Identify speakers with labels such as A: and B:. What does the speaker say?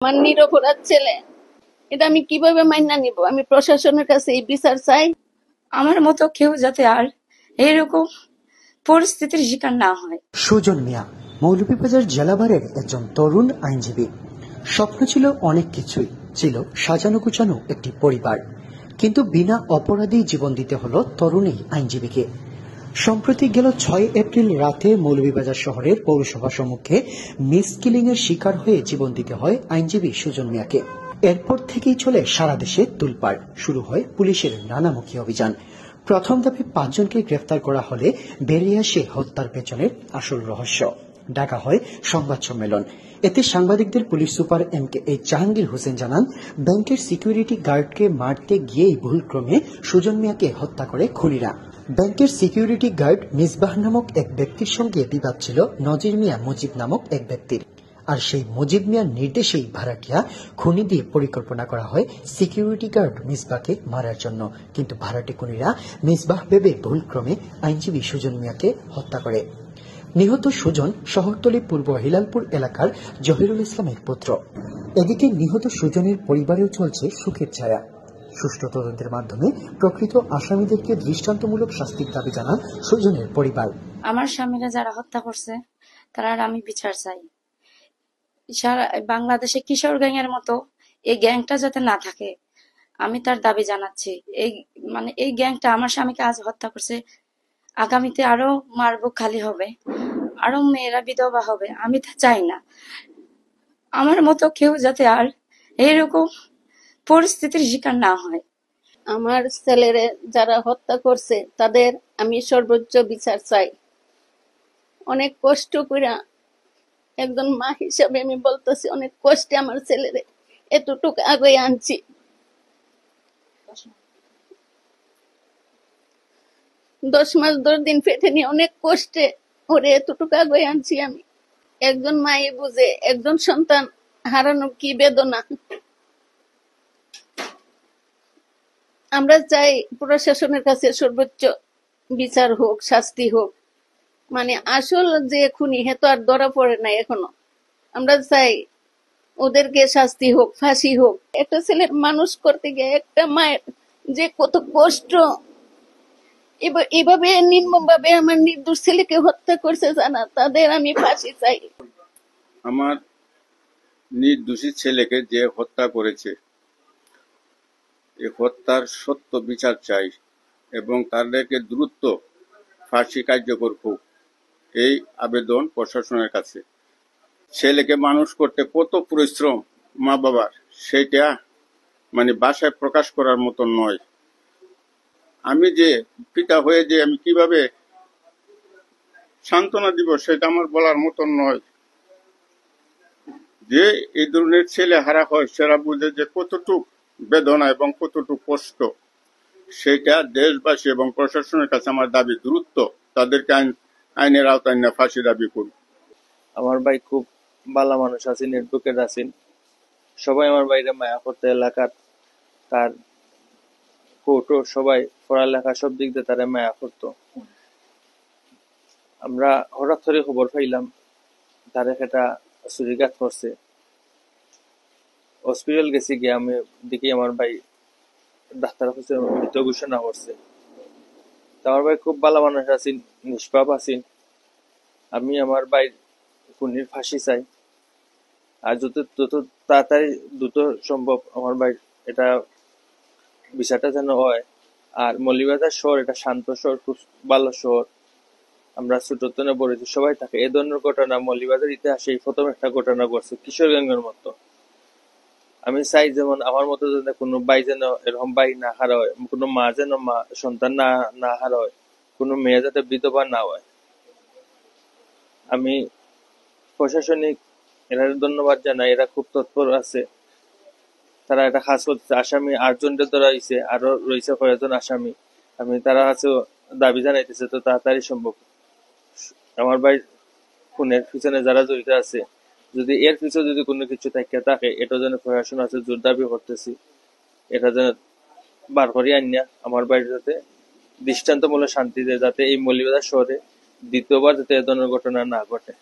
A: আমার নিরপরাধ ছেলে, এটা আমি কিভাবে মাইনা নিব? আমি প্রশাসনের কাছে এই বিচার চাই।
B: আমার মতো কেউ যাতে আর এইরকম পরিস্থিতির শিকার না হয়।
C: সুজন মিয়া মৌলভীবাজার জেলাবারের একজন তরুণ আইনজীবী। স্বপ্ন ছিল অনেক কিছুই, ছিল সাজানো গুছানো একটি পরিবার, কিন্তু বিনা অপরাধী জীবন দিতে হলো তরুণ এই আইনজীবীকে। সম্প্রতি গেল 6 এপ্রিল রাতে মৌলভীবাজার শহরের পৌরসভা সম্মুখে মিসকিলিং এর শিকার হয়ে জীবন দিতে হয় আইনজীবী সুজন মিয়াকে। এরপর থেকেই চলে সারা দেশে তুলপাড়, শুরু হয় পুলিশের নানামুখী অভিযান। প্রথম ধাপে 5 জনকে গ্রেফতার করা হলে বেরিয়ে আসে হত্যার পেছনের আসল রহস্য। ডাকা হয় সংবাদ সম্মেলন। এতে সাংবাদিকদের police super MK Jahangir Hossain জানান, ব্যাংকের সিকিউরিটি গার্ডকে মারতে গিয়েই ভুলক্রমে সুজন মিয়াকে হত্যা করে খুনিরা। ব্যাংকের সিকিউরিটি গার্ড মিসবাহ নামক এক ব্যক্তির সঙ্গে বিবাদ ছিল নজির মিয়া মুজিব নামক এক ব্যক্তির, আর সেই মুজিব মিয়ার নির্দেশেই ভাড়াটিয়া খুনি দিয়ে পরিকল্পনা করা হয় সিকিউরিটি গার্ড মিসবাহকে মারার জন্য। কিন্তু ভাড়াটে খুনিরা মিসবাহ ভেবে ভুলক্রমে আইনজীবী সুজন মিয়াকে হত্যা করে। নিহত সুজন শহরতলি পূর্ব হিলালপুর এলাকার জহিরুল ইসলামের পুত্র। এদিকে নিহত সুজনের পরিবারেও চলছে সুখের ছায়া। সুষ্ঠু তদন্তের মাধ্যমে প্রকৃত আসামিদেরকে দৃষ্টান্তমূলক শাস্তির দাবি জানান সুজনের পরিবার।
B: আমার স্বামীরা যারা হত্যা করছে তারা আমি বিচার চাই। সারা বাংলাদেশে কিশোর গ্যাংয়ের মতো এই গ্যাংটা যাতে না থাকে আমি তার দাবি জানাচ্ছি। এই গ্যাংটা আমার স্বামীকে আজ হত্যা করছে, আগামীতে আরো মারবো খালি হবে, আরো মেয়েরা বিধবা হবে। আমি তা চাই না। আমার মতো কেউ যাতে আর এইরকম পরিস্থিতির শিকার না হয়।
A: আমার ছেলেরে যারা হত্যা করছে তাদের আমি সর্বোচ্চ বিচার চাই। অনেক কষ্ট করে, একজন মা হিসাবে আমি বলতেছি, অনেক কষ্টে আমার ছেলেরে এতটুকু আগে আনছি। 10 মাস 10 দিন পেটে নিয়ে অনেক কষ্টে ওরে এতটুকু আগে আনছি আমি। একজন মাই বুঝে একজন সন্তান হারানো কি বেদনা। আমরা চাই প্রশাসনের কাছে সর্বোচ্চ বিচার হোক, শাস্তি হোক। আসল যে খুনি হে তো আর ধরা পড়ে নাই এখনো। আমরা চাই ওদেরকে শাস্তি হোক, ফাঁসি হোক। একটা ছেলের মানুষ করতে গিয়ে একটা মায়ের যে কত কষ্ট, এভাবে নির্মম ভাবে আমার নির্দোষ ছেলেকে হত্যা করছে জানা, তাদের আমি ফাঁসি চাই।
D: আমার নির্দোষী ছেলেকে যে হত্যা করেছে, এই হত্যার সত্য বিচার চাই এবং তাদেরকে দ্রুত ফাঁসি কার্যকর হোক, এই আবেদন প্রশাসনের কাছে। ছেলেকে মানুষ করতে কত পরিশ্রম মা বাবার, সেটা ভাষায় প্রকাশ করার মতো নয়। আমি যে পিতা হয়ে যে আমি কিভাবে সান্ত্বনা দিব সেটা আমার বলার মতন নয়। যে এই ধরনের ছেলে হারা হয় সেরা বুঝে যে কতটুক বেদনা এবং কতটুক কষ্ট। সেটা দেশবাসী এবং প্রশাসনের কাছে আমার দাবি, দ্রুত তাদেরকে আইনের আওতায় নিয়ে ফাঁসি দাবি করুন।
E: আমার ভাই খুব ভালো মানুষ আছেন, অ্যাডভোকেট আছেন, সবাই আমার বাইরে মায়া করতে, এলাকার তার কোর্টও সবাই পড়ালেখা সব দিক দিয়ে তারা মায়া করতো। আমরা হঠাৎ করে খবর পাইলাম তারা একটা ছুরিঘাত করছে। হসপিটাল গেছি গিয়ে আমি দেখি আমার ভাই ডাক্তার কাছে মৃত ঘোষণা করছে। আমার ভাই খুব ভালো মানুষ আছেন, নিষ্পাপ আছেন। আমি আমার ভাই খুনির ফাঁসি চাই, আর যত তাড়াতাড়ি দ্রুত সম্ভব আমার ভাই এটা বিচারটা যেন হয়। আর মৌলভীবাজার শহর এটা শান্ত শহর, খুব ভালো শহর। আমরা ছোটতনে বলেছি সবাই থাকে। এ ধরনের ঘটনা মৌলভীবাজার ইতিহাসে প্রথম একটা ঘটনা ঘটছে কিশোরগঞ্জের মতো। আমি চাই যেমন আমার মতো যেন কোনো ভাই যেন এরকম ভাই না হারা হয়, কোনো মা যেন মা সন্তান না হারা হয়, কোনো মেয়ে যাতে বিধবা না হয়। আমি প্রশাসনিক এরা ধন্যবাদ জানাই, এরা খুব তৎপর আছে, তারা এটা কাজ করতেছে। আসামি 8 জনকে ধরা হয়েছে, আরো রয়েছে কয়েকজন আসামি। আমি তারা কাছে দাবি জানাইতেছে তো তাড়াতাড়ি সম্ভব আমার ভাই খুনের পিছনে যারা জড়িত আছে, যদি এর পিছনে যদি কোনো কিছু থাকে এটা যেন প্রশাসন আছে জোর দাবি করতেছি, এটা যেন বার করিয়ে আনিয়া আমার ভাইয়ের যাতে দৃষ্টান্তমূলক শান্তি দেয়, যাতে এই মৌলভীবাজার শহরে দ্বিতীয়বার যাতে এ ধরনের ঘটনা না ঘটে।